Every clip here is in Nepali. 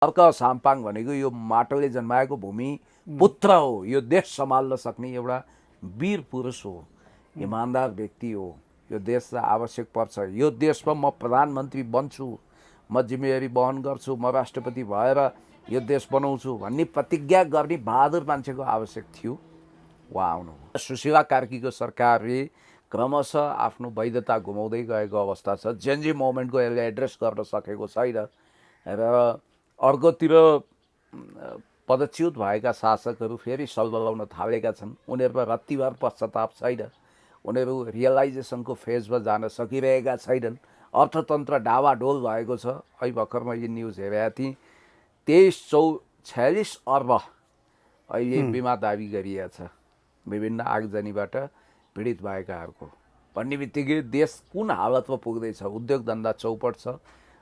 अर्क साम्पाङ भनेको यो माटोले जन्माएको भूमि पुत्र हो, यो देश सम्हाल्न सक्ने एउटा वीर पुरुष हो, इमान्दार व्यक्ति हो। यो देशलाई आवश्यक पर्छ। यो देशमा म प्रधानमन्त्री बन्छु, म जिम्मेवारी वहन गर्छु, म राष्ट्रपति भएर यो देश बनाउँछु भन्ने प्रतिज्ञा गर्ने बहादुर मान्छेको आवश्यक थियो। उहाँ आउनु। सुशीला कार्कीको सरकारले क्रमशः आफ्नो वैधता गुमाउँदै गएको अवस्था छ। जेनजी मुभमेन्टको यसले एड्रेस गर्न सकेको छैन र अर्कोतिर पदच्युत भएका शासकहरू फेरि सल्बलाउन थालेका छन्। उनीहरूमा रत्तिभर पश्चाताप छैन, उनीहरू रियलाइजेसनको फेजमा जान सकिरहेका छैनन्। अर्थतन्त्र डावाडोल भएको छ। अहिले भर्खर मैले न्युज हेरेको थिएँ, 46 अर्ब अहिले बिमा दाबी गरिएको छ विभिन्न आगजनीबाट पीडित भएकाहरूको। भन्ने बित्तिकै देश कुन हालतमा पुग्दैछ। उद्योग धन्दा चौपट छ।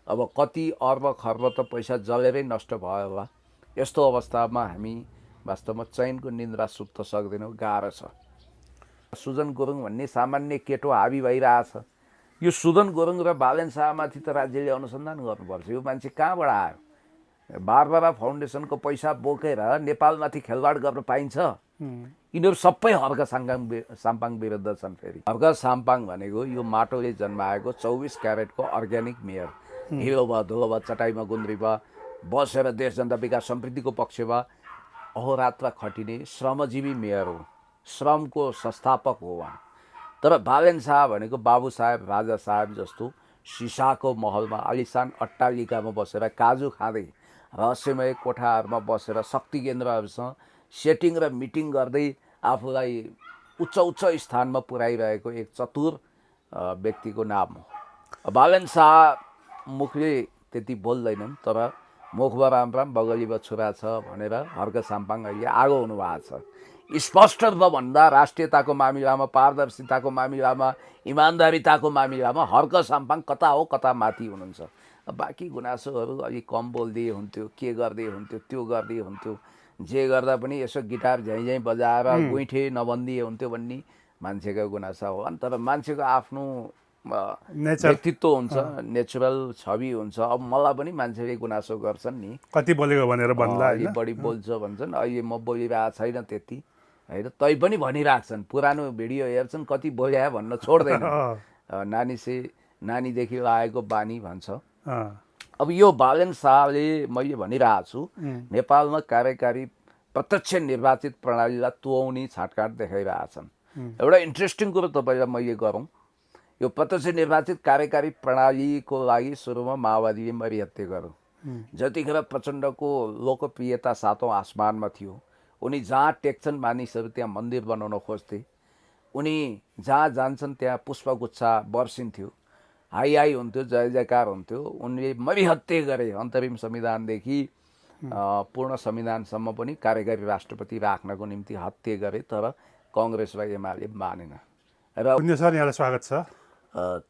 अब कति अर्ब खर्ब त पैसा जलेरै नष्ट भयो होला। यस्तो अवस्थामा हामी वास्तवमा चैनको निन्द्रा सुत्न सक्दैनौँ। गाह्रो छ। सुजन गुरुङ भन्ने सामान्य केटो हाबी भइरहेछ। यो सुजन गुरुङ र बालेन शाहमाथि त राज्यले अनुसन्धान गर्नुपर्छ। यो मान्छे कहाँबाट आयो? बारबारा फाउन्डेसनको पैसा बोकेर नेपालमाथि खेलवाड गर्न पाइन्छ? यिनीहरू सबै हर्क साम्पाङ विरुद्ध छन्। फेरि हर्क साम्पाङ भनेको यो माटोले जन्माएको 24 क्यारेटको अर्ग्यानिक मेयर, हिलो भयो, धुलो भयो, चटाइमा गुन्द्री भयो, बसेर देश जनता विकास समृद्धिको पक्षमा अहोरात्र खटिने श्रमजीवी मेयर हो। श्रमको संस्थापक हो उहाँ। तर बालेन शाह भनेको बाबु साहेब, राजा साहेब जस्तो सिसाको महलमा आलिसान अट्टालिकामा बसेर काजु खाँदै रहस्यमय कोठाहरूमा बसेर शक्ति केन्द्रहरूसँग सेटिङ र मिटिङ गर्दै आफूलाई उच्च उच्च स्थानमा पुर्याइरहेको एक चतुर व्यक्तिको नाम हो। बालेन शाह मुखले त्यति बोल्दैनन्, तर मुखमा राम राम बगलीमा छुरा छ भनेर हर्क साम्पाङ अहिले आगो हुनुभएको छ। स्पष्ट रूपमा भन्दा राष्ट्रियताको मामिलामा, पारदर्शिताको मामिलामा, इमान्दारिताको मामिलामा हर्क साम्पाङ कता हो कता माथि हुनुहुन्छ। बाँकी गुनासोहरू अलि कम बोल्दै हुन्थ्यो, के गर्दै हुन्थ्यो, त्यो गर्दै हुन्थ्यो, जे गर्दा पनि यसो गिटार झैँ बजाएर गुइठे नबन्दिए हुन्थ्यो भन्ने मान्छेको गुनासा हो। तर मान्छेको आफ्नो व्यक्तित्व हुन्छ, नेचुरल छवि हुन्छ। अब मलाई पनि मान्छेले गुनासो गर्छन् नि, कति बोलेको भनेर भन्ला, अलि बढी बोल्छ भन्छन्। अहिले म बोलिरहेको छैन त्यति होइन, तै पनि भनिराख्छन्। पुरानो भिडियो हेर्छन्, कति बोल्या भन्न छोड्दैन। नानीदेखि लागेको बानी भन्छ। अब यो बालेन शाहले मैले भनिरहेको छु, नेपालमा कार्यकारी प्रत्यक्ष निर्वाचित प्रणालीलाई तुहाउने छाटकाट देखाइरहेछन्। एउटा इन्ट्रेस्टिङ कुरो तपाईँलाई मैले गरौँ। यो प्रत्यक्ष निर्वाचित कार्यकारी प्रणालीको लागि सुरुमा माओवादीले मरिहत्ते गर्यो। जतिखेर प्रचण्डको लोकप्रियता सातौँ आसमानमा थियो, उनी जहाँ टेक्छन् मानिसहरू त्यहाँ मन्दिर बनाउन खोज्थे। उनी जहाँ जान्छन् त्यहाँ पुष्पगुच्छा बर्सिन्थ्यो, हाई हाई हुन्थ्यो, जय जयकार हुन्थ्यो। उनले मरिहत्ते गरे। अन्तरिम संविधानदेखि पूर्ण संविधानसम्म पनि कार्यकारी राष्ट्रपति राख्नको निम्ति हत्या गरे। तर कङ्ग्रेस र एमाले मानेन। र सर, यहाँलाई स्वागत छ।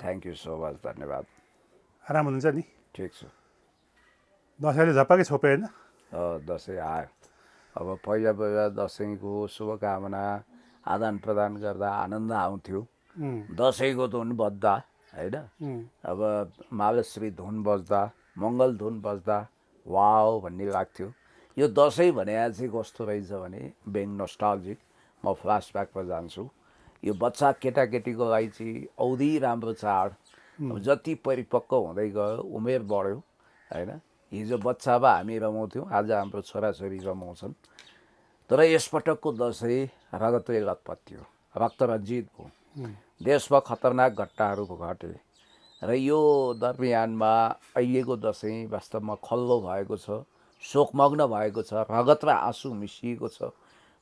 थ्याङ्क यू सो मच, धन्यवाद। आराम हुनुहुन्छ नि? ठिक छु। दसैँले झपाकै छोपे होइन? दसैँ आयो। अब पहिला पहिला दसैँको शुभकामना आदान प्रदान गर्दा आनन्द आउँथ्यो। दसैँको धुन बज्दा होइन, अब मालश्री धुन बज्दा, मङ्गल धुन बज्दा वाओ भन्ने लाग्थ्यो। यो दसैँ भने चाहिँ कस्तो रहेछ भने बेङ नस्टाल्जिक। म फ्ल्यासब्याकमा जान्छु। यो बच्चा केटाकेटीको लागि चाहिँ औधी राम्रो चाड। अब जति परिपक्व हुँदै गयो, उमेर बढ्यो होइन। हिजो बच्चा भए हामी रमाउँथ्यौँ, आज हाम्रो छोराछोरी रमाउँछन्। तर यसपटकको दसैँ रगतले लतपत्यो, रक्तरञ्जित भयो। देशमा खतरनाक घटनाहरू घटे र यो दरमियानमा अहिलेको दसैँ वास्तवमा खल्लो भएको छ, शोकमग्न भएको छ, रगत र आँसु मिसिएको छ।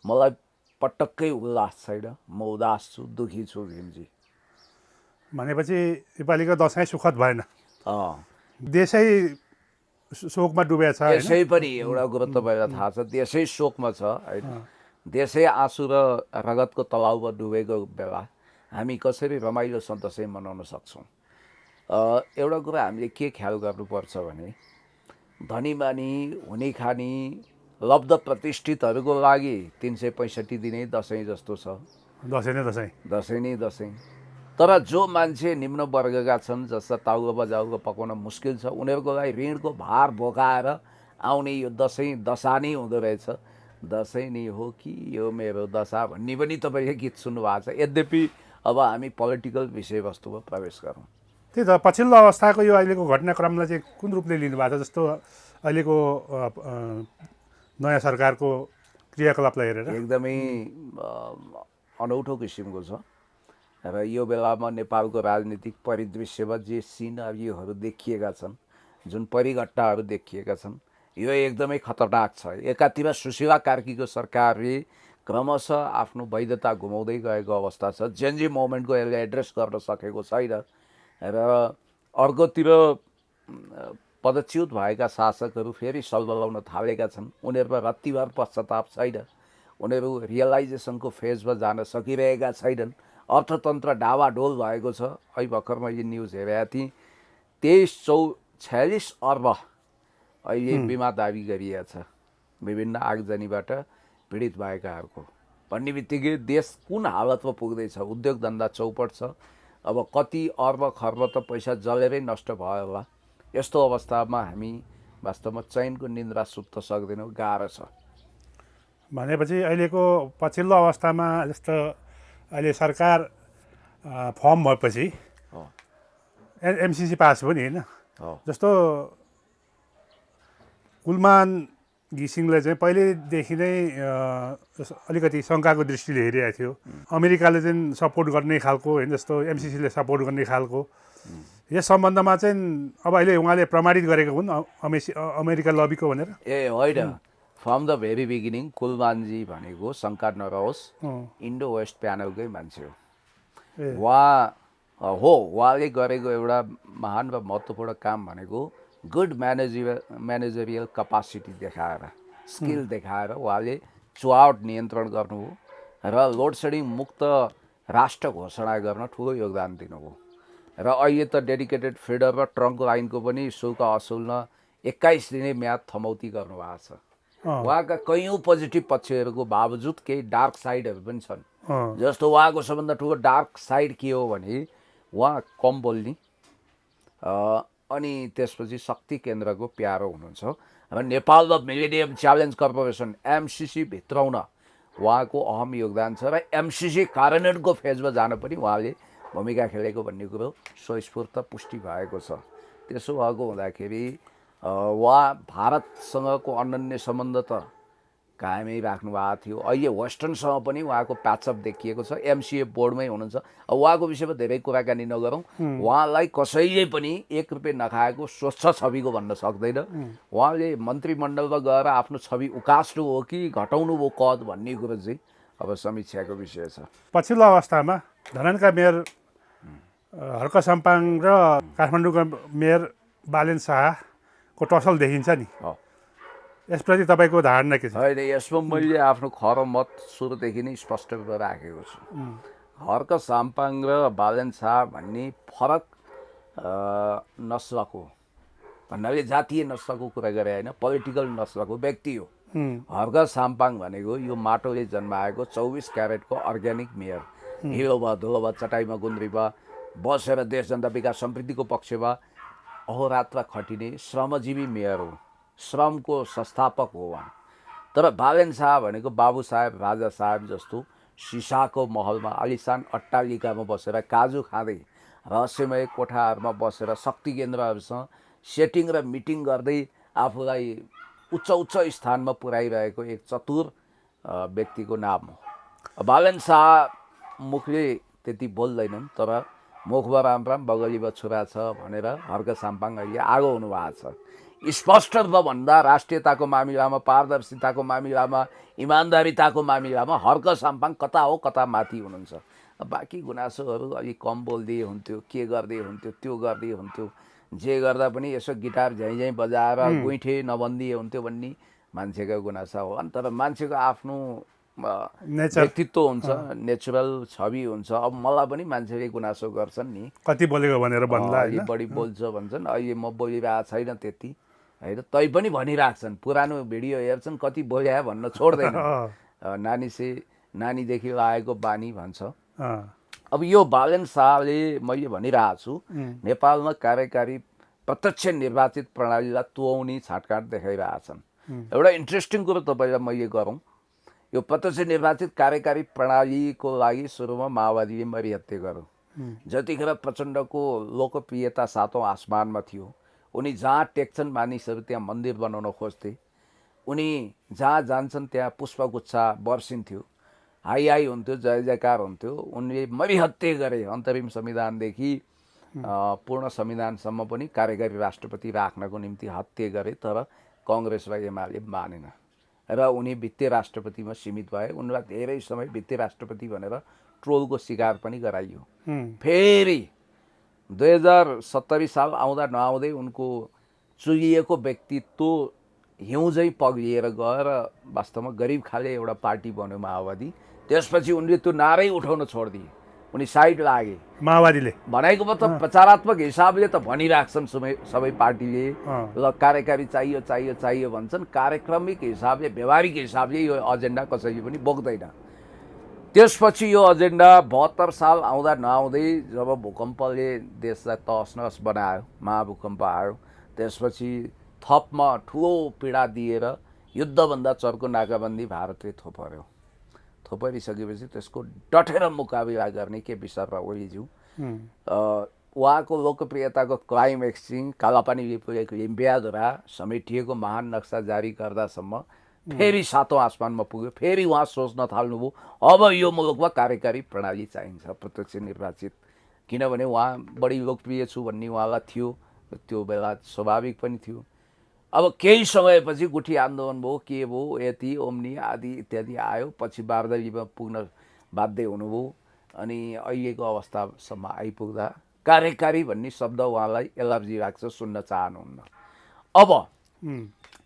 मलाई पटक्कै उल्लास छैन। म उदास छु, दुखी छु भीमजी। भनेपछि नेपालीको दसैँ सुखद भएन, देशै शोकमा डुबेको छ। देशै पनि एउटा कुरो तपाईँलाई थाहा छ, देशै शोकमा छ होइन। देशै आँसु र रगतको तलाउमा डुबेको बेला हामी कसरी रमाइलोसँग दसैँ मनाउन सक्छौँ? एउटा कुरा हामीले के ख्याल गर्नुपर्छ भने धनीमानी, हुने खानी, लब्ध प्रतिष्ठितहरूको लागि 365 दिनै दसैँ जस्तो छ। दसैँ नै दसैँ, दसैँ नै दसैँ। तर जो मान्छे निम्न वर्गका छन्, जस्ता ताउको बजाउको पकाउन मुस्किल छ, उनीहरूको लागि ऋणको भार बोकाएर आउने यो दशा नै हुँदो रहेछ, दसैँ नै हो कि यो मेरो दशा भन्ने पनि तपाईँले गीत सुन्नुभएको छ। यद्यपि अब हामी पोलिटिकल विषयवस्तुमा प्रवेश गरौँ। त्यही त पछिल्लो अवस्थाको यो अहिलेको घटनाक्रमलाई चाहिँ कुन रूपले लिनुभएको छ? जस्तो अहिलेको नयाँ सरकारको क्रियाकलापलाई हेरेर एकदमै अनौठो किसिमको छ र यो बेलामा नेपालको राजनीतिक परिदृश्यमा जे सिनारीहरू देखिएका छन्, जुन परिघटनाहरू देखिएका छन्, यो एकदमै खतरनाक छ। एकातिर सुशीला कार्कीको सरकारले क्रमशः आफ्नो वैधता गुमाउँदै गएको अवस्था छ, जेनजी मोमेन्टको यसले एड्रेस गर्न सकेको छैन र अर्कोतिर पदच्युत भएका शासकहरू फेरि सल्बलाउन थालेका छन्। उनीहरूमा रत्तिभर पश्चाताप छैन, उनीहरू रियलाइजेसनको फेजमा जान सकिरहेका छैनन्। अर्थतन्त्र डावाडोल भएको छ। अहिले भर्खर मैले न्युज हेरेका थिएँ, 46 अर्ब अहिले बिमा दाबी गरिएको छ विभिन्न आगजनीबाट पीडित भएकाहरूको। भन्ने बित्तिकै देश कुन हालतमा पुग्दैछ, उद्योग धन्दा चौपट छ। अब कति अर्ब खर्ब त पैसा जलेरै नष्ट भयो होला। यस्तो अवस्थामा हामी वास्तवमा चैनको निन्द्रा सुत्न सक्दैनौँ, गाह्रो छ। भनेपछि अहिलेको पछिल्लो अवस्थामा जस्तो अहिले सरकार फर्म भएपछि एमसिसी पास भयो नि होइन? जस्तो कुलमान घिसिङले चाहिँ पहिल्यैदेखि नै अलिकति शङ्काको दृष्टिले हेरिरहेको थियो। अमेरिकाले चाहिँ सपोर्ट गर्ने खालको होइन, जस्तो एमसिसीले सपोर्ट गर्ने खालको। यस सम्बन्धमा चाहिँ अब अहिले उहाँले प्रमाणित गरेको हुन् अमेरिका लबीको भनेर? ए होइन, फ्रम द भेरी बिगिनिङ कुलमानजी भनेको शङ्का नरहोस् इन्डो वेस्ट प्यानलकै मान्छे हो। उहाँले गरेको एउटा महान र महत्त्वपूर्ण काम भनेको गुड म्यानेजरियल कपासिटी देखाएर, स्किल देखाएर उहाँले चुहावट नियन्त्रण गर्नुभयो र लोड सेडिङ मुक्त राष्ट्र घोषणा गर्न ठुलो योगदान दिनुभयो। र अहिले त डेडिकेटेड फिडर र ट्रङ्क लाइनको पनि शुल्क असुल्न 21 दिने म्याद थमौती गर्नुभएको छ। उहाँका कैयौँ पोजिटिभ पक्षहरूको बावजुद केही डार्क साइडहरू पनि छन्। जस्तो उहाँको सबभन्दा ठुलो डार्क साइड के हो भने उहाँ कम बोल्ने अनि त्यसपछि शक्ति केन्द्रको प्यारो हुनुहुन्छ र नेपालमा मिलेनियम च्यालेन्ज कर्पोरेसन एमसिसी भित्राउन उहाँको अहम योगदान छ र एमसिसी कार्यान्वयनको फेजमा जान पनि उहाँले भूमिका खेलेको भन्ने कुरो स्वस्फूर्त पुष्टि भएको छ। त्यसो भएको हुँदाखेरि उहाँ भारतसँगको अनन्य सम्बन्ध त कायमै राख्नु भएको थियो। अहिले वेस्टर्नसँग पनि उहाँको प्याचअप देखिएको छ। एमसिए बोर्डमै हुनुहुन्छ। उहाँको विषयमा धेरै कुराकानी नगरौँ। उहाँलाई कसैले पनि 1 रुपियाँ नखाएको स्वच्छ छविको भन्न सक्दैन। उहाँले मन्त्रीमण्डलमा गएर आफ्नो छवि उकास्नु हो कि घटाउनु हो कद भन्ने कुरो चाहिँ अब समीक्षाको विषय छ। पछिल्लो अवस्थामा धननका मेयर हर्क साम्पाङ र काठमाडौँका मेयर बालेन शाहको टसल देखिन्छ नि, यसप्रति तपाईँको धारणा के छ? होइन, यसमा मैले आफ्नो खर मत सुरुदेखि नै स्पष्ट गरेर राखेको छु। हर्क साम्पाङ र बालेन शाह भन्ने फरक नस्लको भन्नाले जातीय नस्लको कुरा गरे होइन, पोलिटिकल नस्लको व्यक्ति हो। हर्क साम्पाङ भनेको यो माटोले जन्माएको 24 क्यारेटको अर्ग्यानिक मेयर, हिलोमा धुलोमा चटाइमा गुन्द्रीमा बसेर देश जनता विकास समृद्धिको पक्षमा अहोरात्र खटिने श्रमजीवी मेयर हो। श्रमको संस्थापक हो उहाँ। तर बालेन शाह भनेको बाबु साहेब राजा साहेब जस्तो सिसाको महलमा आलिसान अट्टालिकामा बसेर काजु खाँदै रहस्यमय कोठाहरूमा बसेर शक्ति केन्द्रहरूसँग सेटिङ र मिटिङ गर्दै आफूलाई उच्च उच्च स्थानमा पुर्याइरहेको एक चतुर व्यक्तिको नाम हो। बालेन शाह मुखले त्यति बोल्दैनन्, तर मुखमा राम बगलीमा छुरा छ भनेर हर्क साम्पाङ अहिले आगो हुनुभएको छ। स्पष्ट भन्दा राष्ट्रियताको मामिलामा, पारदर्शिताको मामिलामा, इमान्दारिताको मामिलामा हर्क साम्पाङ कता हो कता माथि हुनुहुन्छ। बाँकी गुनासोहरू अलिक कम बोलिदिए हुन्थ्यो, के गरिदिए हुन्थ्यो, त्यो गरिदिए हुन्थ्यो, जे गर्दा पनि यसो गिटार झैँ बजाएर गुइठे नबन्दिए हुन्थ्यो भन्ने मान्छेको गुनासा हो। अनि तर मान्छेको आफ्नो व्यक्तित्व हुन्छ, नेचुरल छवि हुन्छ। अब मलाई पनि मान्छेले गुनासो गर्छन् नि, कति बोलेको भनेर भन्ला, अलि बढी बोल्छ भन्छन्। अहिले म बोलिरहेको छैन त्यति होइन, तै पनि भनिराख्छन्। पुरानो भिडियो हेर्छन्, कति बोल्या भन्न छोड्दैन। नानीदेखि लागेको बानी भन्छ। अब यो बालेन शाहले मैले भनिरहेको छु, नेपालमा कार्यकारी प्रत्यक्ष निर्वाचित प्रणालीलाई तुहाउने छाटकाट देखाइरहेछन्। एउटा इन्ट्रेस्टिङ कुरो तपाईँलाई मैले गरौँ, यो प्रत्यक्ष निर्वाचित कार्यकारी प्रणालीको लागि सुरुमा माओवादीले मरिहत्ते गर्यो। जतिखेर प्रचण्डको लोकप्रियता सातौँ आसमानमा थियो, उनी जहाँ टेक्छन् मानिसहरू त्यहाँ मन्दिर बनाउन खोज्थे, उनी जहाँ जान्छन् त्यहाँ पुष्पगुच्छा वर्षिन्थ्यो, हाई हाई हुन्थ्यो, जय जयकार हुन्थ्यो। उनले मरिहत्ते गरे। अन्तरिम संविधानदेखि पूर्ण संविधानसम्म पनि कार्यकारी राष्ट्रपति राख्नको निम्ति हत्या गरे, तर कङ्ग्रेस र एमाले मानेन र उनी वित्तीय राष्ट्रपतिमा सीमित भए। उनलाई धेरै समय वित्तीय राष्ट्रपति भनेर ट्रोलको शिकार पनि गराइयो। फेरि 2070 साल आउँदा नआउँदै उनको चुलिएको व्यक्तित्व हिउँझै पग्लिएर गएर वास्तवमा गरिब खाले एउटा पार्टी बन्यो माओवादी। त्यसपछि उनले त्यो नारै उठाउन छोडिदिए, उनी साइड लागे। माओवादीले भनेको मतलब प्रचारात्मक हिसाबले त भनिराख्छन् सबै पार्टीले ल कार्यकारी चाहियो चाहियो चाहियो भन्छन्, कार्यक्रमिक हिसाबले व्यवहारिक हिसाबले यो एजेन्डा कसैले पनि बोक्दैन। त्यसपछि यो एजेन्डा 72 साल आउँदा नआउँदै जब भूकम्पले देशलाई तहस नहस बनायो, महाभूकम्प आयो, त्यसपछि थपमा ठुलो पीडा दिएर युद्धभन्दा चर्को नाकाबन्दी भारतले थोपर्यो। थोपरिसकेपछि त्यसको डटेर मुकाबिला गर्ने केपी शर्मा ओलीज्यू, उहाँको लोकप्रियताको क्लाइमेक्स चाहिँ कालापानीले पुगेको लिम्बियाद्वारा समेटिएको महान नक्सा जारी गर्दासम्म फेरि सातौँ आसमानमा पुग्यो। फेरि उहाँ सोच्न थाल्नुभयो, अब यो मुलुकमा कार्यकारी प्रणाली चाहिन्छ प्रत्यक्ष निर्वाचित, किनभने उहाँ बढी लोकप्रिय छु भन्ने उहाँलाई थियो, त्यो बेला स्वाभाविक पनि थियो। अब केही समयपछि गुठी आन्दोलन भयो, के भयो, यति ओम्नी आदि इत्यादि आयो, पछि बारदलीमा पुग्न बाध्य हुनुभयो। अनि अहिलेको अवस्थासम्म आइपुग्दा कार्यकारी भन्ने शब्द उहाँलाई एलर्जी लाग्छ, सुन्न चाहनुहुन्न। अब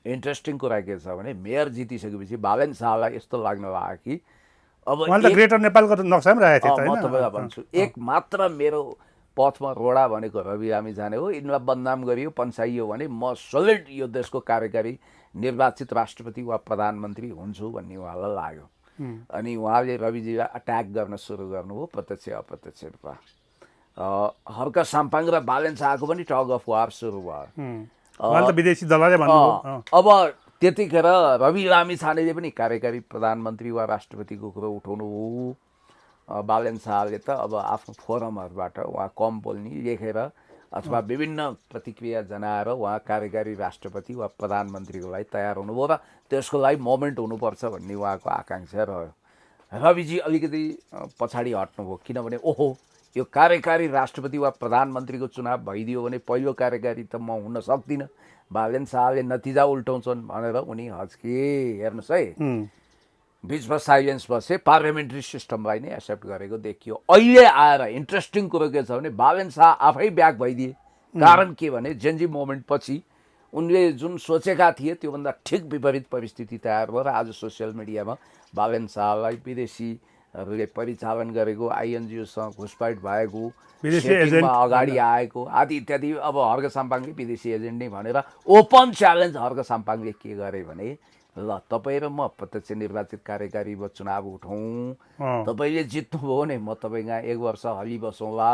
इन्ट्रेस्टिङ कुरा के छ भने मेयर जितिसकेपछि बालेन शाहलाई यस्तो लाग्न लाग्यो कि अब ग्रेटर नेपालको त नक्सा पनि राखेको थियो। म तपाईँलाई भन्छु, एक मात्र मेरो पथमा रोडा भनेको रवि लामी जाने हो, यिनलाई बदनाम गरियो पन्साइयो भने म सलिड यो देशको कार्यकारी निर्वाचित राष्ट्रपति वा प्रधानमन्त्री हुन्छु भन्ने उहाँलाई लाग्यो। अनि उहाँले रविजीलाई अट्याक गर्न सुरु गर्नुभयो प्रत्यक्ष अप्रत्यक्ष रूपमा। हर्क साम्पाङ र बालेन शाहको पनि टग अफ वार सुरु भयो। विदेशी दलले भन्नुभयो। अब त्यतिखेर रवि लामी छानेले पनि कार्यकारी प्रधानमन्त्री वा राष्ट्रपतिको कुरो उठाउनु हो। बालेन शाहले त अब आफ्नो फोरमहरूबाट उहाँ कम बोल्ने लेखेर अथवा विभिन्न प्रतिक्रिया जनाएर उहाँ कार्यकारी राष्ट्रपति वा प्रधानमन्त्रीको लागि तयार हुनुभयो र त्यसको लागि मोमेन्ट हुनुपर्छ भन्ने उहाँको आकाङ्क्षा रह्यो। रविजी अलिकति पछाडि हट्नुभयो, किनभने ओहो यो कार्यकारी राष्ट्रपति वा प्रधानमन्त्रीको चुनाव भइदियो भने पहिलो कार्यकारी त म हुन सक्दिनँ, बालेन शाहले नतिजा उल्टाउँछन् भनेर उनी हच्के। हेर्नुहोस् है, बिचमा साइलेन्स बसे, पार्लियामेन्ट्री सिस्टमलाई नै एक्सेप्ट गरेको देखियो। अहिले आएर इन्ट्रेस्टिङ कुरो के छ भने बालेन शाह आफै ब्याक भइदिए। कारण के भने जेनजी मोमेन्ट पछि उनले जुन सोचेका थिए त्योभन्दा ठिक विपरीत परिस्थिति तयार भयो र आज सोसियल मिडियामा बालेन शाहलाई विदेशीहरूले परिचालन गरेको, आइएनजिओसँग घुसपैठ भएको, सेटिङमा अगाडि आएको आदि इत्यादि। अब हर्क साम्पाङले विदेशी एजेन्ट नै भनेर ओपन च्यालेन्ज हर्क साम्पाङले के गरे भने ल तपाईँ र म प्रत्यक्ष निर्वाचित कार्यकारीमा चुनाव उठाउँ, तपाईँले जित्नुभयो भने म तपाईँ कहाँ 1 वर्ष हलिबसौँला।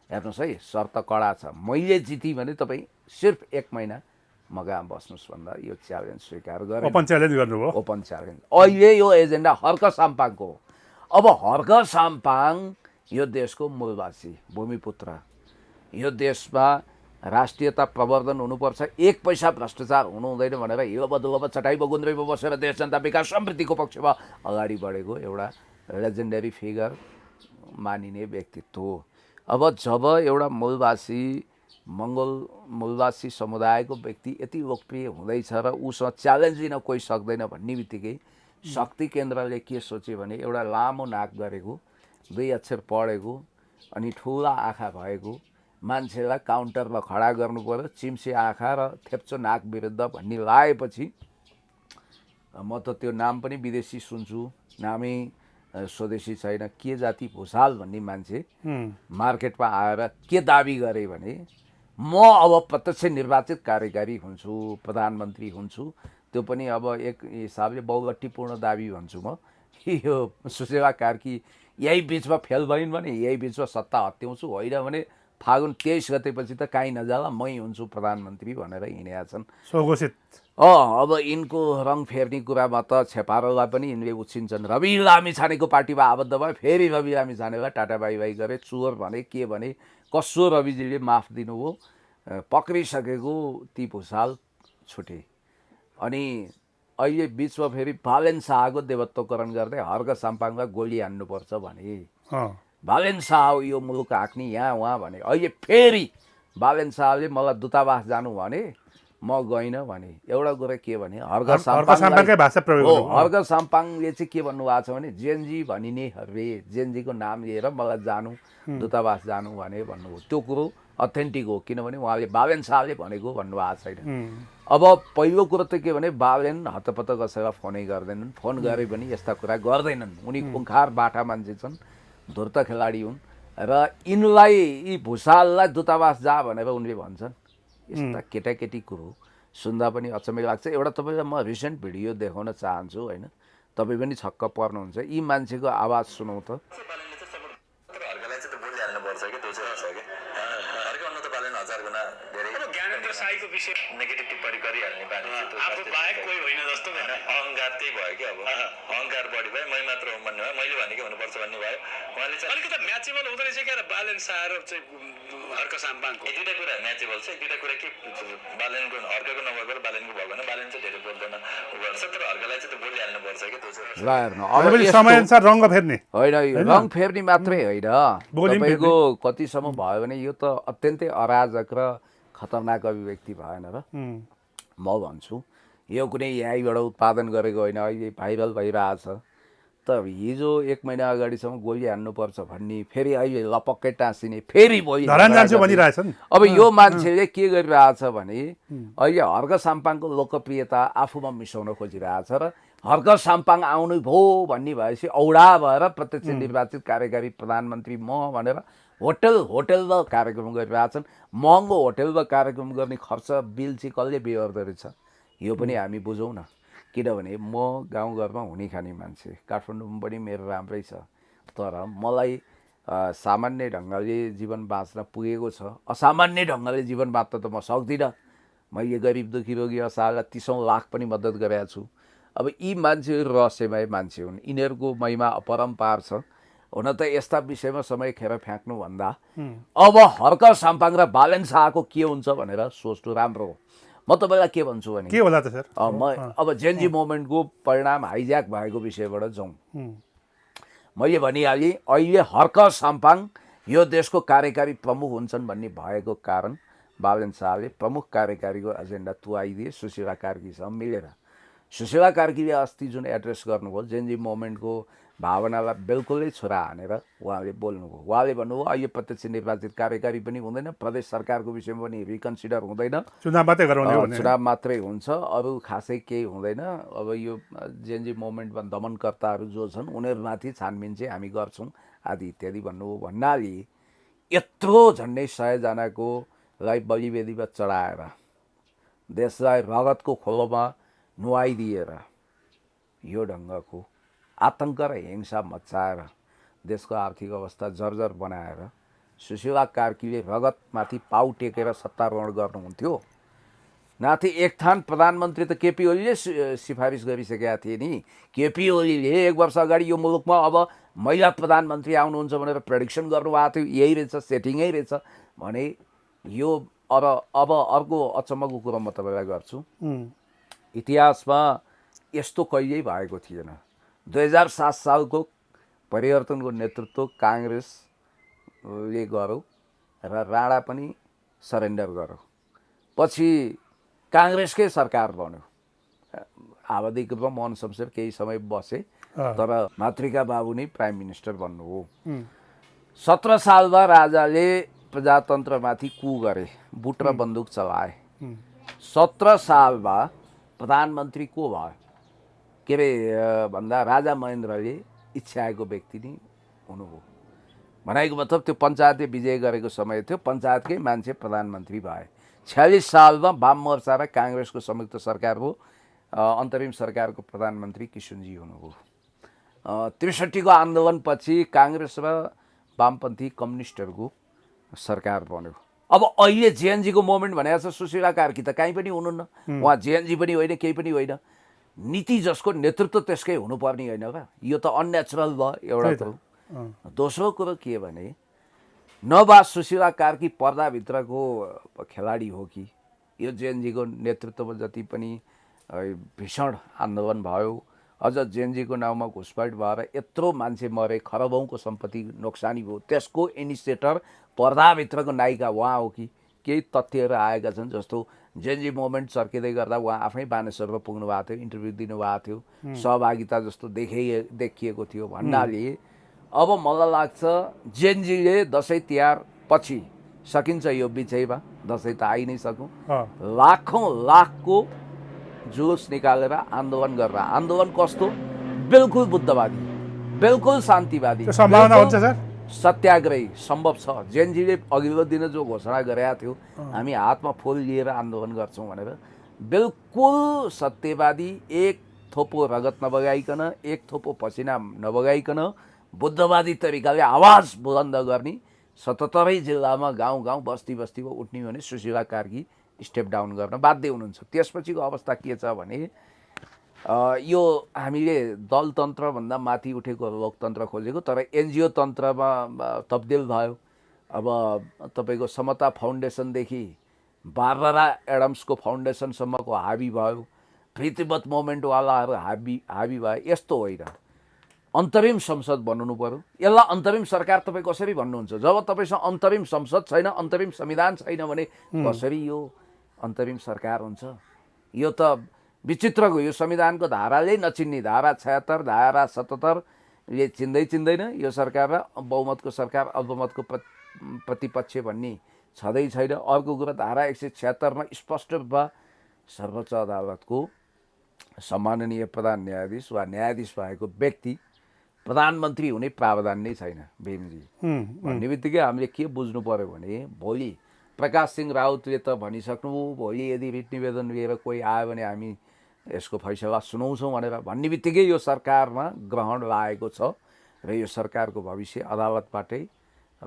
हेर्नुहोस् है, शर्त कडा छ, मैले जितेँ भने तपाईँ सिर्फ 1 महिना म कहाँ बस्नुहोस् भन्दा यो च्यालेन्ज स्वीकार गरे। ओपन च्यालेन्ज गर्नुभयो। Open challenge. अहिले यो एजेन्डा हर्क साम्पाङको हो। अब हर्क साम्पाङ यो देशको मूलवासी, भूमिपुत्र, यो देशमा राष्ट्रियता प्रवर्धन हुनुपर्छ, 1 पैसा भ्रष्टाचार हुनु हुँदैन भनेर हिलो बदुलोमा चटाइ बगुन्द्रेमा बसेर देश जनता विकास समृद्धिको पक्षमा अगाडि बढेको एउटा लेजेन्डरी फिगर मानिने व्यक्तित्व। अब जब एउटा मूलवासी मङ्गोल मूलवासी समुदायको व्यक्ति यति लोकप्रिय हुँदैछ र उसँग च्यालेन्ज दिन कोही सक्दैन भन्ने बित्तिकै शक्ति केन्द्रले के सोच्यो भने एउटा लामो नाक गरेको, 2 अक्षर पढेको अनि ठुला आँखा भएको मान्छेलाई काउन्टरमा खडा गर्नु पर्यो, चिम्से आँखा र थेप्चो नाक विरुद्ध भन्ने लागेपछि म त त्यो नाम पनि विदेशी सुन्छु, नामै स्वदेशी छैन, के जाति भुषाल भन्ने मान्छे मार्केटमा आएर के दाबी गरे भने म अब प्रत्यक्ष निर्वाचित कार्यकारी हुन्छु, प्रधानमन्त्री हुन्छु। त्यो पनि अब एक हिसाबले बहुगट्टीपूर्ण दाबी भन्छु म। यो सुशीला कार्की यही बिचमा फेल भइन् भने यही बिचमा सत्ता हत्याउँछु, होइन भने फागुन 23 गतेपछि त काहीँ नजाला मै हुन्छु प्रधानमन्त्री भनेर हिँडेका छन्। स्वघोषित। अब यिनको रङ फेर्ने कुरामा त छेपारोलाई पनि यिनले उछिन्छन्। रवि लामिछानेको पार्टीमा आबद्ध भयो, फेरि रवि लामिछानेलाई टाटा बाई बाई गरे, चोर भने के भने कसो रविजीले माफ दिनुभयो। पक्रिसकेको ती भुषाल छुटे। अनि अहिले बिचमा फेरि बालेन शाहको देवत्वकरण गर्दै हर्क साम्पाङलाई गोली हान्नुपर्छ भने बालेन शाह यो मुलुक हाँक्ने यहाँ उहाँ भने अहिले फेरि बालेन शाहले मलाई दूतावास जानु भने म गइनँ भने एउटा कुरा के भने हर्क साम्पाङकै भाषा प्रयोग हो। गर्नु। हर्क साम्पाङले चाहिँ के भन्नुभएको छ भने जेनजी भनिने रे, जेनजीको नाम लिएर मलाई जानु दूतावास जानु भने भन्नुभयो। त्यो कुरो अथेन्टिक हो, किनभने उहाँले बालेन शाहले भनेको भन्नुभएको छैन। अब पहिलो कुरो त के भने बालेन हतपत कसैलाई फोनै गर्दैनन्, फोन गरे पनि यस्ता कुरा गर्दैनन्। उनी खुङ्खार बाठा मान्छे छन्, धुर्त खेलाडी हुन् र यिनलाई यी भुषाललाई दूतावास जा भनेर उनले भन्छन्। यस्ता केटाकेटी कुरो सुन्दा पनि अचम्मै लाग्छ। एउटा तपाईँलाई म रिसेन्ट भिडियो देखाउन चाहन्छु, होइन तपाईँ पनि छक्क पर्नुहुन्छ। यी मान्छेको आवाज सुनौ त। नेगेटिभ टिप्पणी गरिहाल्ने बानी आफू बाहेक कोही होइन जस्तो होइन। अहङ्कार त्यही भयो कि अब अहङ्कार बढी भयो, मै मात्र हो भन्ने भयो, मैले भनेको हुनुपर्छ भन्ने भयो। उहाँले चाहिँ अलिकति म्याचेबल हुँदो रहेछ क्या बालेन शाह र चाहिँ हर्क साम्पाङको एक दुईवटा कुरा म्याचेबल छ। एक दुईवटा कुरा के बालेनको हर्कको नभएको र बालेनको भएको भने बालेन चाहिँ धेरै बोल्दैन गर्छ, तर हर्कलाई चाहिँ त बोलिहाल्नुपर्छ कि त्यो चाहिँ समयअनुसार रङ्ग फेर्ने होइन, रङ फेर्ने मात्रै होइन, तपाईँको कतिसम्म भयो भने यो त अत्यन्तै अराजक र खतरनाक अभिव्यक्ति भएन र म भन्छु। यो कुनै यहीँबाट उत्पादन गरेको होइन, अहिले भाइरल भइरहेछ। त हिजो 1 महिना अगाडिसम्म गोली हान्नुपर्छ भन्ने फेरि अहिले लपक्कै टाँसिने फेरि भनिरहेछन्। अब यो मान्छेले के गरिरहेछ भने अहिले हर्क साम्पाङको लोकप्रियता आफूमा मिसाउन खोजिरहेछ र हर्क साम्पाङ आउनु भयो भन्ने भएपछि औडा भएर प्रत्यक्ष निर्वाचित कार्यकारी प्रधानमन्त्री म भनेर होटलमा कार्यक्रम गरिरहेछन्। महँगो होटलमा कार्यक्रम गर्ने खर्च बिल चाहिँ कसले बेहोर्दो रहेछ यो पनि हामी बुझौँ न। किनभने म गाउँघरमा हुने खाने मान्छे, काठमाडौँमा पनि मेरो राम्रै छ, तर मलाई सामान्य ढङ्गले जीवन बाँच्न पुगेको छ। असामान्य ढङ्गले जीवन बाँच्न त म सक्दिनँ। मैले गरिब दुखी रोगी असहायलाई 30औं लाख पनि मद्दत गरेको छु। अब यी मान्छेहरू रहस्यमय मान्छे हुन्, यिनीहरूको महिमा अपरम्पार छ। हुन त यस्ता विषयमा समय खेर फ्याँक्नुभन्दा अब हर्क साम्पाङ र बालेन शाहको के हुन्छ भनेर सोच्नु राम्रो हो। म तपाईँलाई के भन्छु भने के होला त सर, अब जेनजी मोमेन्टको परिणाम हाइज्याक भएको विषयबाट जाउँ। मैले भनिहालेँ अहिले हर्क साम्पाङ यो देशको कार्यकारी प्रमुख हुन्छन् भन्ने भएको कारण बालेन शाहले प्रमुख कार्यकारीको एजेन्डा तुवाइदिए सुशीला कार्कीसँग मिलेर। सुशीला कार्कीले अस्ति जुन एड्रेस गर्नुभयो जेनजी मोमेन्टको भावनालाई बिल्कुलै छोरा हानेर उहाँले बोल्नुभयो। उहाँले भन्नुभयो अहिले प्रत्यक्ष निर्वाचित कार्यकारी पनि हुँदैन, प्रदेश सरकारको विषयमा पनि रिकन्सिडर हुँदैन, चुनाव मात्रै हुन्छ, अरू खासै केही हुँदैन। अब यो जेनजी मोमेन्टमा दमनकर्ताहरू जो छन् उनीहरूमाथि छानबिन चाहिँ हामी गर्छौँ आदि इत्यादि भन्नुभयो। भन्नाले यत्रो झन्डै 100 जनाकोलाई बलिवेदीमा चढाएर देशलाई रगतको खोलोमा नुहाइदिएर यो ढङ्गको आतङ्क र हिंसा मच्चाएर देशको आर्थिक अवस्था जर्जर बनाएर सुशीला कार्कीले रगतमाथि पाउ टेकेर सत्तारोहण गर्नुहुन्थ्यो। नाथि एक थान प्रधानमन्त्री त केपी ओलीले सिफारिस गरिसकेका थिए नि। केपी ओलीले 1 वर्ष अगाडि यो मुलुकमा अब महिला प्रधानमन्त्री आउनुहुन्छ भनेर प्रेडिक्सन गर्नुभएको थियो। यही रहेछ, सेटिङै रहेछ भने यो अब अर्को अचम्मको कुरो म तपाईँलाई गर्छु। इतिहासमा यस्तो कहिल्यै भएको थिएन। 2007 सालको परिवर्तनको नेतृत्व काङ्ग्रेसले गर्यो र राणा पनि सरेन्डर गर्यो। पछि काङ्ग्रेसकै सरकार बन्यो। आवधिक रूपमा मोहन शमशेर केही समय बसे, तर मातृका बाबु नै प्राइम मिनिस्टर बन्नुभयो। 17 सालमा राजाले प्रजातन्त्रमाथि कु गरे, बुट र बन्दुक चलाए। 17 सालमा प्रधानमन्त्री को भयो के अरे भन्दा राजा महेन्द्रले इच्छाएको व्यक्ति नै हुनुभयो। भनेको मतलब त्यो पञ्चायतले विजय गरेको समय थियो, पञ्चायतकै मान्छे प्रधानमन्त्री भए। 46 सालमा वाम मोर्चा र काङ्ग्रेसको संयुक्त सरकार हो, अन्तरिम सरकारको प्रधानमन्त्री किशनजी हुनुभयो। 63 को आन्दोलनपछि काङ्ग्रेस र वामपन्थी कम्युनिस्टहरूको सरकार बन्यो। अब अहिले जेएनजीको मोमेन्ट भनेको छ सुशीला कार्की त कहीँ पनि हुनुहुन्न, उहाँ जेएनजी पनि होइन, केही पनि होइन। नीति जसको नेतृत्व त्यसकै हुनुपर्ने होइन र? यो त अननेचुरल भयो एउटा कुरो। दोस्रो कुरो के भने नभए सुशीला कार्की पर्दाभित्रको खेलाडी हो कि यो जेएनजीको नेतृत्वमा जति पनि भीषण आन्दोलन भयो, अझ जेएनजीको नाउँमा घुसपैठ भएर यत्रो मान्छे मरे, खरबौँको सम्पत्ति नोक्सानी भयो, त्यसको इनिसिएटर पर्दाभित्रको नायिका उहाँ हो कि? केही तथ्यहरू आएका छन्, जस्तो जेएनजी मोमेन्ट चर्किँदै गर्दा उहाँ आफै बानेश्वरमा पुग्नु भएको थियो, इन्टरभ्यू दिनुभएको थियो, सहभागिता जस्तो देखिएको थियो भन्नाले अब मलाई लाग्छ जेएनजीले दसैँ तिहार पछि सकिन्छ यो बिचैमा, दसैँ त आइ नै सकौँ, लाखौँ लाखको जुलुस निकालेर आन्दोलन गरेर, आन्दोलन कस्तो? बिल्कुल बुद्धवादी, बिल्कुल शान्तिवादी, सम्भावना हुन्छ सर? सत्याग्रही सम्भव छ। जेएनजीले अघिल्लो दिन जो घोषणा गरेका थियो, हामी हातमा फुल लिएर आन्दोलन गर्छौँ भनेर, बिल्कुल सत्यवादी, एक थोपो रगत नबगाइकन, एक थोपो पसिना नबगाइकन बुद्धवादी तरिकाले आवाज बुलन्द गर्ने 77 जिल्लामा गाउँ गाउँ बस्ती बस्तीमा उठ्ने भने सुशीला कार्की स्टेप डाउन गर्न बाध्य हुनुहुन्छ। त्यसपछिको अवस्था के छ भने यो हामीले दलतन्त्रभन्दा माथि उठेको लोकतन्त्र खोजेको, तर एनजिओ तन्त्रमा तब्दिल भयो। अब तपाईँको समता फाउन्डेसनदेखि बारबरा एडम्सको फाउन्डेसनसम्मको हाबी भयो, प्रीतिवत मोमेन्टवालाहरू हाबी भयो। यस्तो होइन, अन्तरिम संसद बनाउनु पर्यो। यसलाई अन्तरिम सरकार तपाईँ कसरी भन्नुहुन्छ? जब तपाईँसँग अन्तरिम संसद छैन, अन्तरिम संविधान छैन भने कसरी यो अन्तरिम सरकार हुन्छ? यो त विचित्रको, यो संविधानको धाराले नचिन्ने, धारा 76, धारा 77ले चिन्दैन यो सरकारलाई। बहुमतको सरकार, अल्पमतको प्रतिपक्ष भन्ने छँदै छैन। अर्को कुरा, धारा 176मा स्पष्ट रूपमा सर्वोच्च अदालतको सम्माननीय प्रधान न्यायाधीश वा न्यायाधीश भएको व्यक्ति प्रधानमन्त्री हुने प्रावधान नै छैन भीमजी। भन्ने बित्तिकै हामीले के बुझ्नु पर्यो भने, भोलि प्रकाश सिंह राउतले त भनिसक्नु, भोलि यदि रिट निवेदन लिएर कोही आयो भने हामी यसको फैसला सुनाउँछौँ भनेर भन्ने बित्तिकै यो सरकारमा ग्रहण लागेको छ र यो सरकारको भविष्य अदालतबाटै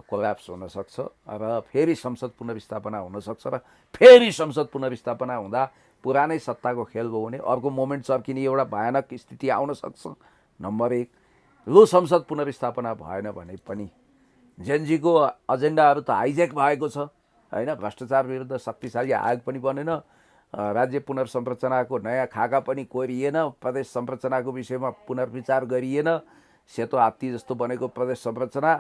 कोल्याप्स हुनसक्छ र फेरि संसद पुनर्स्थापना हुनसक्छ र फेरि संसद पुनर्स्थापना हुँदा पुरानै सत्ताको खेल भयो भने अर्को मोमेन्ट चर्किने एउटा भयानक स्थिति आउन सक्छ। नम्बर 1, लु संसद पुनर्स्थापना भएन भने पनि जेएनजीको एजेन्डाहरू त हाइजेक भएको छ होइन। भ्रष्टाचार विरुद्ध शक्तिशाली आयोग पनि बनेन, राज्य पुनर्संरचनाको नयाँ खाका पनि कोरिएन, प्रदेश संरचनाको विषयमा पुनर्विचार गरिएन, सेतो हात्ती जस्तो बनेको प्रदेश संरचना,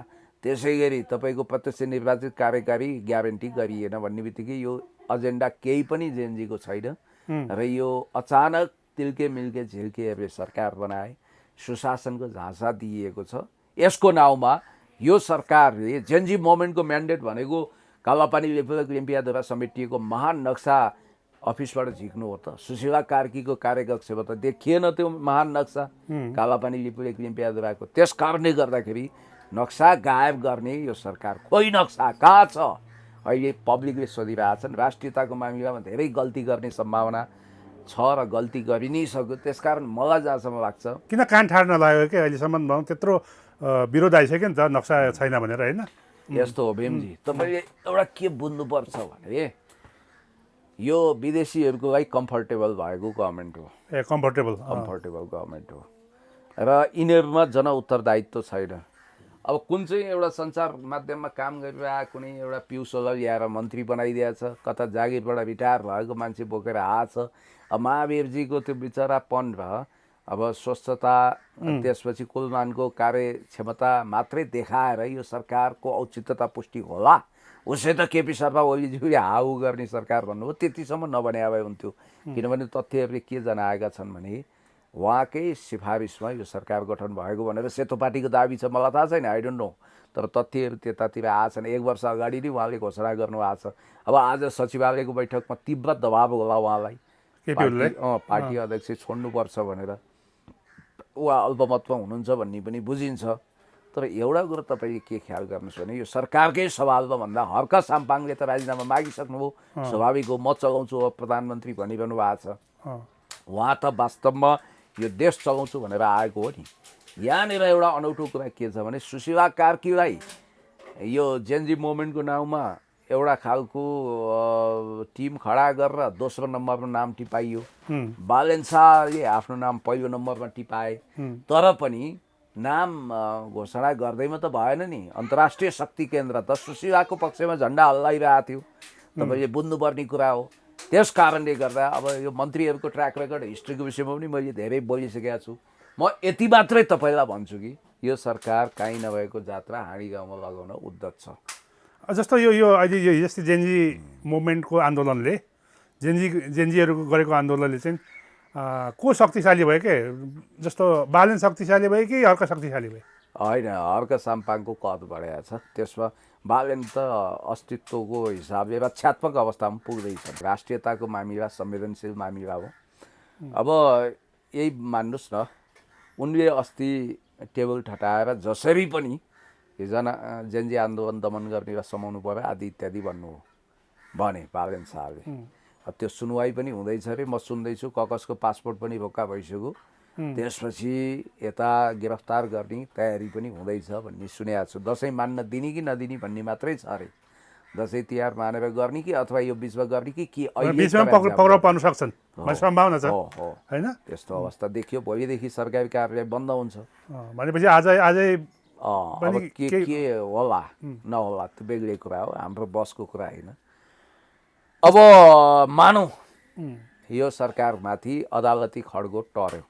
त्यसै गरी तपाईँको प्रत्यक्ष निर्वाचित कार्यकारी ग्यारेन्टी गरिएन भन्ने बित्तिकै यो एजेन्डा केही पनि जेएनजीको छैन र यो अचानक तिल्के मिल्के झिल्केहरूले सरकार बनाए, सुशासनको झाँसा दिइएको छ। यसको नाउँमा यो सरकारले जेएनजी मोमेन्टको म्यान्डेट भनेको कालापानी लिम्पियाद्वारा समेटिएको महान नक्सा अफिसबाट झिक्नु हो त। सुशीला कार्कीको कार्यकक्षमा त देखिएन त्यो महान नक्सा कालापानी लिम्पियाद्वाराको। त्यस कारणले गर्दाखेरि नक्सा गायब गर्ने यो सरकार, खोइ नक्सा कहाँ छ अहिले पब्लिकले सोधिरहेछन्। राष्ट्रियताको मामिलामा धेरै गल्ती गर्ने सम्भावना छ र गल्ती गरि नै सक्यो। त्यसकारण मलाई जहाँसम्म लाग्छ, किन कान ठाड्न लाग्यो कि अहिलेसम्म त्यत्रो विरोध आइसक्यो नि त नक्सा छैन भनेर होइन? यस्तो हो भीमजी, तपाईँले एउटा के बुझ्नुपर्छ भने यो विदेशीहरूको लागि कम्फर्टेबल भएको गभर्मेन्ट हो। कम्फर्टेबल गभर्मेन्ट हो र यिनीहरूमा जन उत्तरदायित्व छैन। अब कुन चाहिँ एउटा सञ्चार माध्यममा काम गरिरहेको कुनै एउटा पिउसोलाई ल्याएर मन्त्री बनाइदिएको छ, कता जागिरबाट रिटायर भएको मान्छे बोकेर आएछ। अब महावीरजीको त्यो विचरापन र अब स्वच्छता, त्यसपछि कुलमानको कार्यक्षमता मात्रै देखाएर यो सरकारको औचित्यता पुष्टि होला। उसै त केपी शर्मा ओलीज्यूले हाउ गर्ने सरकार भन्नुभयो, त्यतिसम्म नबने भए हुन्थ्यो। किनभने तथ्यहरूले के जनाएका छन् भने उहाँकै सिफारिसमा यो सरकार गठन भएको भनेर सेतो पार्टीको दाबी छ। मलाई थाहा छैन, आई डोन्ट नो, तर तथ्यहरू त्यतातिर आएछन्। 1 वर्ष अगाडि नै उहाँले घोषणा गर्नुभएको छ। अब आज सचिवालयको बैठकमा तीव्र दबाब होला उहाँलाई, पार्टी अध्यक्ष छोड्नुपर्छ भनेर। उहाँ अल्पमतमा हुनुहुन्छ भन्ने पनि बुझिन्छ। तर एउटा कुरो तपाईँले के ख्याल गर्नुहोस् भने यो सरकारकै सवालमा भन्दा हर्क साम्पाङले त राजीनामा मागिसक्नुभयो। स्वाभाविक हो, म चलाउँछु अब प्रधानमन्त्री भनिरहनु भएको छ। उहाँ त वास्तवमा यो देश चलाउँछु भनेर आएको हो नि। यहाँनिर एउटा अनौठो कुरा के छ भने सुशीला कार्कीलाई यो जेनजी मोमेन्टको नाउँमा एउटा खालको टिम खडा गरेर दोस्रो नम्बरमा नाम टिपाइयो। बालेन्साले आफ्नो नाम पहिलो नम्बरमा टिपाए, तर पनि नाम घोषणा गर्दैमा त भएन नि। अन्तर्राष्ट्रिय शक्ति केन्द्र त सुशीलाको पक्षमा झन्डा हल्लाइरहेको थियो, तपाईँले बुझ्नुपर्ने कुरा हो। त्यस कारणले गर्दा अब यो मन्त्रीहरूको ट्र्याक रेकर्ड हिस्ट्रीको विषयमा पनि मैले धेरै बोलिसकेको छु। म यति मात्रै तपाईँलाई भन्छु कि यो सरकार काहीँ नभएको जात्रा हाँडी गाउँमा लगाउन उद्यत छ। जस्तो यो अहिले यो जस्तै जेनजी मुभमेन्टको आन्दोलनले जेनजीहरूको गरेको आन्दोलनले चाहिँ को शक्तिशाली भयो के? जस्तो बालेन शक्तिशाली भयो कि हर्क शक्तिशाली भयो? होइन, हर्क साम्पाङको कद बढेको छ। त्यसमा बालेन त अस्तित्वको हिसाबले रक्षात्मक अवस्थामा पुग्दैछ। राष्ट्रियताको मामिला संवेदनशील मामिला हो। अब यही मान्नुहोस् न, उनले अस्ति टेबल ठटाएर जसरी पनि हिजो जेनजी आन्दोलन दमन गर्ने र समाउनु पर्यो आदि इत्यादि भने बालेन शाहले। त्यो सुनवाई पनि हुँदैछ अरे, म सुन्दैछु। ककसको पासपोर्ट पनि रोक्का भइसक्यो। त्यसपछि यता गिरफ्तार गर्ने तयारी पनि हुँदैछ भन्ने सुनेको छु। दसैँ मान्न दिने कि नदिने भन्ने मात्रै छ अरे। दसैँ तिहार मानेर गर्ने कि अथवा यो बिचमा गर्ने कि बिचमा पक्राउ पर्न सक्छन् भन्ने सम्भावना छ होइन? त्यस्तो अवस्था देखियो। भोलिदेखि सरकारी कार्यालय बन्द हुन्छ भनेपछि आजै अब के होला नहोला त्यो बेग्लै कुरा हो, हाम्रो बसको कुरा होइन। अब मानौँ यो सरकारमाथि अदालती खड्गो टर्यो,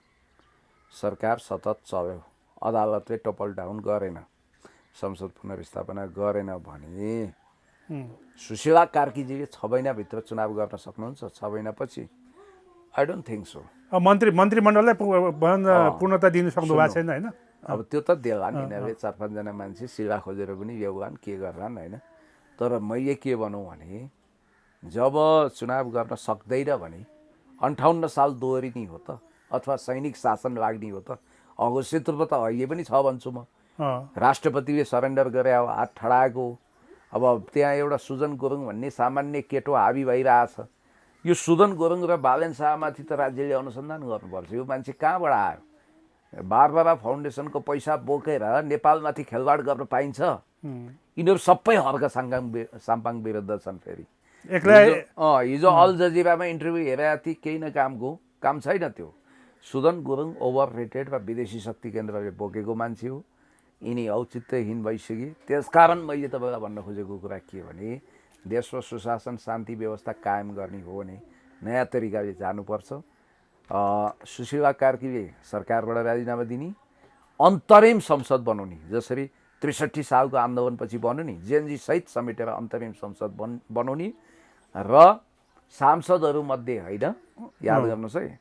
सरकार सतत चल्यो, अदालतले टपल डाउन गरेन, संसद पुनर्स्थापना गरेन भने सुशीला कार्कीजीले 6 महिनाभित्र चुनाव गर्न सक्नुहुन्छ? 6 महिनापछि? I don't think so. मन्त्रीमण्डललाई पूर्णता दिनु सक्नु भएको छैन होइन? अब त्यो त देला नि, यिनीहरूले 4-5 जना मान्छे सिला खोजेर पनि योगदान के गर्लान् होइन। तर मैले के भनौँ भने, जब चुनाव गर्न सक्दैन भने 58 साल दोहोरिने हो त, अथवा सैनिक शासन लाग्ने हो त। अघोषितत्व त अहिले पनि छ भन्छु म। राष्ट्रपतिले सरेन्डर गरे अब हात ठडाएको। अब त्यहाँ एउटा सुजन गुरुङ भन्ने सामान्य केटो हाबी भइरहेछ। यो सुजन गुरुङ र बालेन शाहमाथि त राज्यले अनुसन्धान गर्नुपर्छ। यो मान्छे कहाँबाट आयो? बारबारा फाउन्डेसनको पैसा बोकेर नेपालमाथि खेलवाड गर्न पाइन्छ? यिनीहरू सबै हर्क साम्पाङ विरुद्ध छन्। फेरि हिजो अल जजिरामा इन्टरभ्यू हेरेको थिएँ, केही न काम छैन। त्यो सुदन गुरुङ ओभर रेटेड र विदेशी शक्ति केन्द्रले बोकेको मान्छे हो। यिनी औचित्यहीन भइसके। त्यसकारण मैले तपाईँलाई भन्न खोजेको कुरा के भने, देशमा सुशासन शान्ति व्यवस्था कायम गर्ने हो भने नयाँ तरिकाले जानुपर्छ। सुशीला कार्कीले सरकारबाट राजीनामा दिने, अन्तरिम संसद बनाउने, जसरी 63 सालको आन्दोलनपछि बन्यो नि, जेनजी सहित समेटेर अन्तरिम संसद बनाउने र सांसदहरूमध्ये होइन, याद गर्नुहोस् है,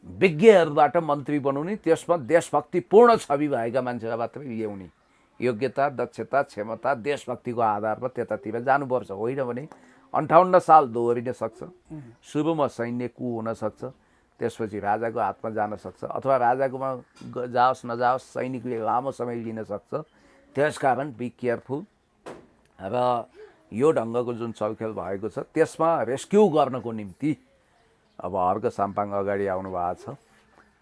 विज्ञहरूबाट मन्त्री बनाउने, त्यसमा देशभक्तिपूर्ण छवि भएका मान्छेलाई मात्रै ल्याउने। योग्यता, दक्षता, क्षमता, देशभक्तिको आधारमा त्यतातिर जानुपर्छ। होइन भने 58 साल दोहोरिन सक्छ। सुरुमा सैन्य कु हुन सक्छ, त्यसपछि राजाको हातमा जान सक्छ, अथवा राजाकोमा जाओस् नजाओस् सैनिकले लामो समय लिन सक्छ। त्यसकारण बी केयरफुल। र यो ढङ्गको जुन चलखेल भएको छ त्यसमा रेस्क्यु गर्नको निम्ति अब हर्क साम्पाङ अगाडि आउनु भएको छ।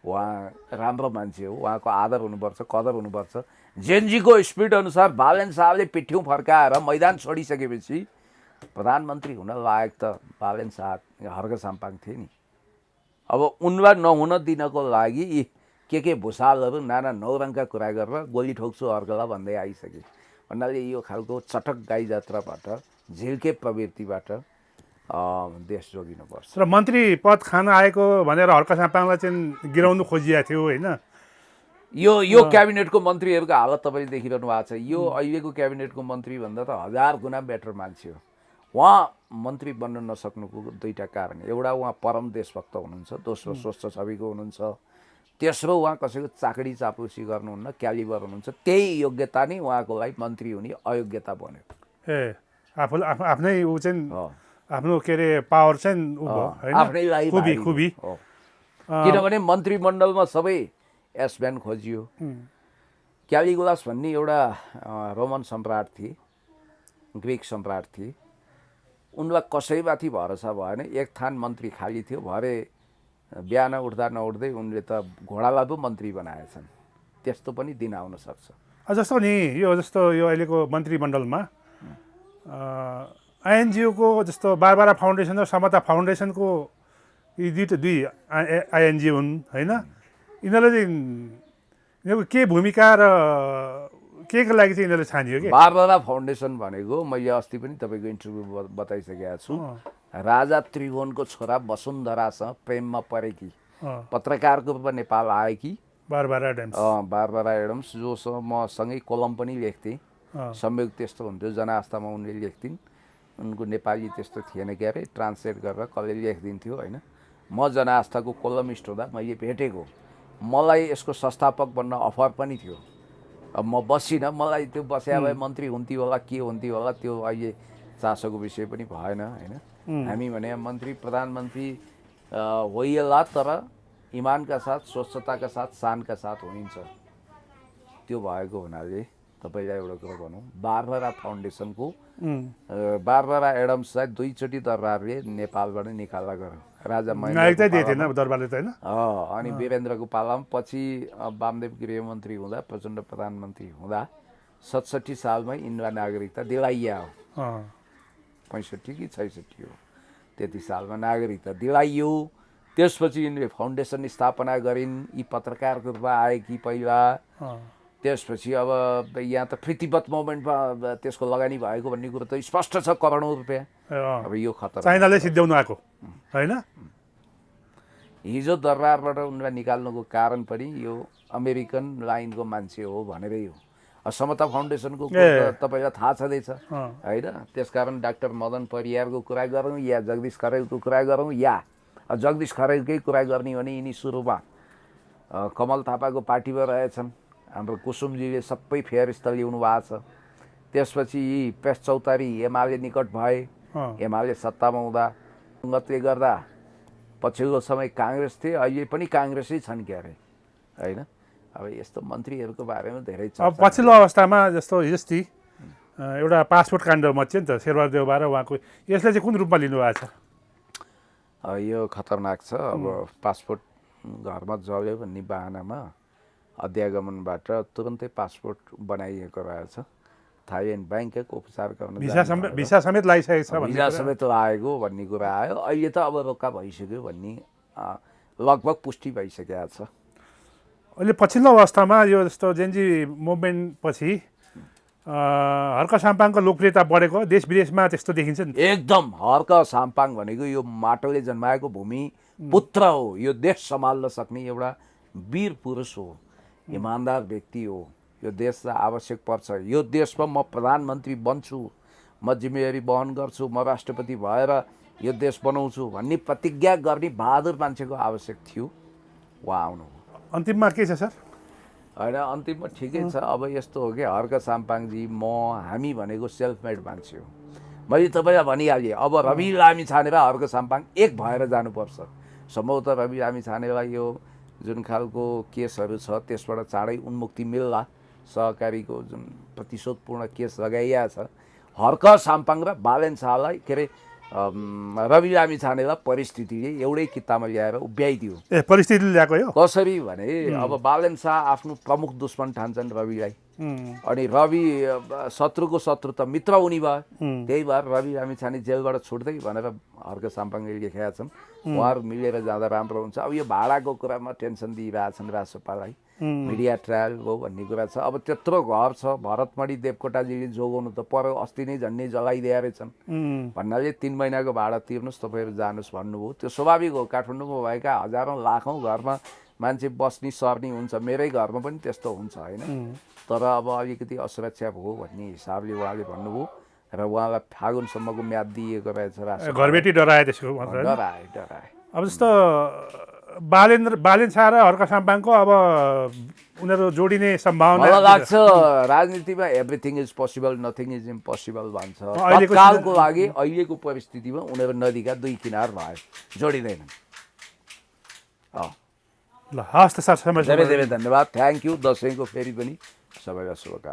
उहाँ राम्रो मान्छे हो, उहाँको आदर हुनुपर्छ, कदर हुनुपर्छ। जेनजीको स्पिड अनुसार बालेन शाहले पिठ्यौँ फर्काएर मैदान छोडिसकेपछि प्रधानमन्त्री हुन लायक त बालेन शाह हर्क साम्पाङ थिए नि। अब उनलाई नहुन दिनको लागि यी के भुसालहरू नाना नौरङका कुरा गरेर गोली ठोक्छु हर्कलाई भन्दै आइसके। भन्नाले यो खालको चटक गाई जात्राबाट, झिल्के प्रवृत्तिबाट देश जोगिनुपर्छ। र मन्त्री पद खान आएको भनेर हर्क साम्पाङलाई चाहिँ गिराउनु खोजिएको थियो होइन? यो क्याबिनेटको मन्त्रीहरूको हालत तपाईँले देखिरहनु भएको छ। यो अहिलेको क्याबिनेटको मन्त्रीभन्दा त 1000 गुणा बेटर मान्छे हो। उहाँ मन्त्री बन्न नसक्नुको दुईवटा कारण। एउटा, उहाँ परम देशभक्त हुनुहुन्छ, दोस्रो स्वस्थ छविको हुनुहुन्छ, तेस्रो उहाँ कसैको चाकडी चापुसी गर्नुहुन्न, क्यालिबर हुनुहुन्छ। त्यही योग्यता नै उहाँको लागि मन्त्री हुने अयोग्यता बन्यो। आफ्नै ऊ चाहिँ आफ्नो के अरे पावर चाहिँ आफ्नै लागि खुबी। किनभने मन्त्रीमण्डलमा सबै एसब्यान खोजियो। क्यालिगुलास भन्ने एउटा रोमन सम्राट थिए, ग्रिक सम्राट थिए। उनलाई कसैमाथि भरोसा भएन। एक थान मन्त्री खाली थियो। भरे बिहान उठ्दा नउठ्दै उनले त घोडालाई पो मन्त्री बनाएछन्। त्यस्तो पनि दिन आउन सक्छ। जस्तो नि यो अहिलेको मन्त्रीमण्डलमा आइएनजिओको जस्तो बारबारा फाउन्डेसन र समता फाउन्डेसनको यी दुई आइएनजिओ हुन् होइन, यिनीहरूले चाहिँ यिनीहरूको के भूमिका र के को लागि चाहिँ यिनीहरूले छानियो कि? बारबारा फाउन्डेसन भनेको मैले अस्ति पनि तपाईँको इन्टरभ्यू बताइसकेको छु। राजा त्रिभुवनको छोरा वसुन्धरासँग प्रेममा परेकी पत्रकारको रूपमा नेपाल आएकी बारबारा एडम्स, बारबारा एडम्स, जोसँग म सँगै कलम पनि लेख्थेँ। संयोग त्यस्तो हुन्थ्यो, जनआस्थामा उनले लेख्थिन्, उनको नेपाली त्यस्तो थिएन के अरे, ट्रान्सलेट गरेर कसले लेखिदिन्थ्यो होइन। म जनआस्थाको कलमिस्ट हुँदा मैले भेटेको, मलाई यसको संस्थापक बन्न अफर पनि थियो। अब म बसिनँ, मलाई त्यो बस्या भए मन्त्री हुन्थ्यो होला, के हुन्थ्यो होला, त्यो अहिले चासोको विषय पनि भएन होइन। हामी भने मन्त्री प्रधानमन्त्री होइएला, तर इमानका साथ, स्वच्छताका साथ, शानका साथ होइन्छ। त्यो भएको हुनाले तपाईँलाई एउटा कुरा भनौँ, बारबारा फाउन्डेसनको बारबारा एडम्सलाई दुईचोटि दरबारले नेपालबाट निकाल्दा गयो। राजा नागरिकता दिएको थिएन दरबारले त होइन। अनि वीरेन्द्रको पालामा पछि वामदेव गृहमन्त्री हुँदा, प्रचण्ड प्रधानमन्त्री हुँदा 67 सालमै यिनलाई नागरिकता दिलाइया हो। 65 कि 66 हो, त्यति सालमा नागरिकता दिलाइयो। त्यसपछि यिनले फाउन्डेसन स्थापना गरिन्, यी पत्रकारको रूपमा आए कि पहिला। त्यसपछि अब यहाँ त प्रीतिवत मोमेन्टमा त्यसको लगानी भएको भन्ने कुरो त स्पष्ट छ, करोडौँ रुपियाँ। अब यो खतरा चाइनाले सिद्ध्याउनु आएको होइन। हिजो दरबारबाट उनलाई निकाल्नुको कारण पनि यो अमेरिकन लाइनको मान्छे हो भनेरै हो। समता फाउन्डेसनको तपाईँलाई थाहा छँदैछ होइन। त्यसकारण डाक्टर मदन परियारको कुरा गरौँ या जगदीश खरेलको कुरा गरौँ, या जगदीश खरेलकै कुरा गर्ने भने यिनी सुरुमा कमल थापाको पार्टीमा रहेछन्। हाम्रो कुसुमजीले सबै फेरिस्त ल्याउनु भएको छ। त्यसपछि यी पेस चौतारी एमाले निकट भए, एमाले सत्तामा हुँदा सङ्गतले गर्दा पछिल्लो समय काङ्ग्रेस थिए, अहिले पनि काङ्ग्रेसै छन् के अरे होइन। अब यस्तो मन्त्रीहरूको बारेमा धेरै छ। अब पछिल्लो अवस्थामा जस्तो हिजोस्ति एउटा पासपोर्ट काण्ड मच्यो नि त, शेरबहादुर देउबा र उहाँको, यसलाई चाहिँ कुन रूपमा लिनुभएको छ? यो खतरनाक छ। अब पासपोर्ट घरमा जल्यो भन्ने बाहनामा अध्यागमनबाट तुरन्तै पासपोर्ट बनाइएको रहेछ। थाइल्यान्ड ब्याङ्कक उपचार गर्न भिसा समेत लगाइसकेको छ, भिसा समेत लागेको भन्ने कुरा आयो। अहिले त अब रोक्का भइसक्यो भन्ने लगभग पुष्टि भइसकेको छ। अहिले पछिल्लो अवस्थामा यो जस्तो जेनजी मुभमेन्ट पछि हर्क साम्पाङको लोकप्रियता बढेको देश विदेशमा त्यस्तो देखिन्छ नि। एकदम हर्क साम्पाङ भनेको यो माटोले जन्माएको भूमि पुत्र हो, यो देश सम्हाल्न सक्ने एउटा वीर पुरुष हो, इमान्दार व्यक्ति हो। यो देशलाई आवश्यक पर्छ, यो देशमा म प्रधानमन्त्री बन्छु, म जिम्मेवारी वहन गर्छु, म राष्ट्रपति भएर यो देश बनाउँछु भन्ने प्रतिज्ञा गर्ने बहादुर मान्छेको आवश्यक थियो। उहाँ आउनु अन्तिममा के छ सर? होइन, अन्तिममा ठिकै छ। अब यस्तो हो कि हर्क साम्पाङजी, हामी भनेको सेल्फ मेड मान्छे हो। मैले तपाईँलाई भनिहालेँ, अब रवि लामी छानेर हर्क साम्पाङ एक भएर जानुपर्छ। सम्भवतः रवि लामी छानेलाई यो जुन खालको केसहरू छ त्यसबाट चाँडै उन्मुक्ति मिल्ला। सहकारीको जुन प्रतिशोधपूर्ण केस लगाइएको छ, हर्क साम्पाङ र बालेन शाहलाई के अरे रवि लामी छानेलाई परिस्थितिले एउटै किताबमा ल्याएर उभ्याइदियो। परिस्थितिले ल्याएको यो कसरी भने, अब बालेन शाह आफ्नो प्रमुख दुश्मन ठान्छन् रविलाई, अनि रवि शत्रुको शत्रु त मित्र हुने भयो। त्यही भएर रवि लामी छाने जेलबाट छुट्दै भनेर हर्क साम्पाङले लेखेका छन्। उहाँहरू मिलेर जाँदा राम्रो हुन्छ। अब यो भाडाको कुरामा टेन्सन दिइरहेछन् राजसपालाई, मिडिया ट्रायल हो भन्ने कुरा छ। अब त्यत्रो घर छ, भरतमणि देवकोटाजीले जोगाउनु त पर्यो, अस्ति नै झन्डै जलाइदिए रहेछन् भन्नाले 3 महिनाको भाडा तिर्नुहोस् तपाईँहरू जानुहोस् भन्नुभयो। त्यो स्वाभाविक हो, काठमाडौँमा भएका हजारौँ लाखौँ घरमा मान्छे बस्ने सर्ने हुन्छ, मेरै घरमा पनि त्यस्तो हुन्छ होइन। तर अब अलिकति असुरक्षा भयो भन्ने हिसाबले उहाँले भन्नुभयो र उहाँलाई फागुनसम्मको म्याद दिएको रहेछ। घरबेटी डराए त्यसको डराए। अब जस्तो बालेन शाह र हर्क साम्पाङको अब उनीहरू जोडिने सम्भावना मलाई लाग्छ राजनीतिमा everything is possible, nothing is impossible भन्छ। तत्कालको लागि अहिलेको परिस्थितिमा उनीहरू नदीका दुई किनार भए जोडिँदैनन्। ल हस् त सर, धेरै धेरै धन्यवाद, थ्याङ्क यू। दसैँको फेरि पनि सबैलाई शुभकामना।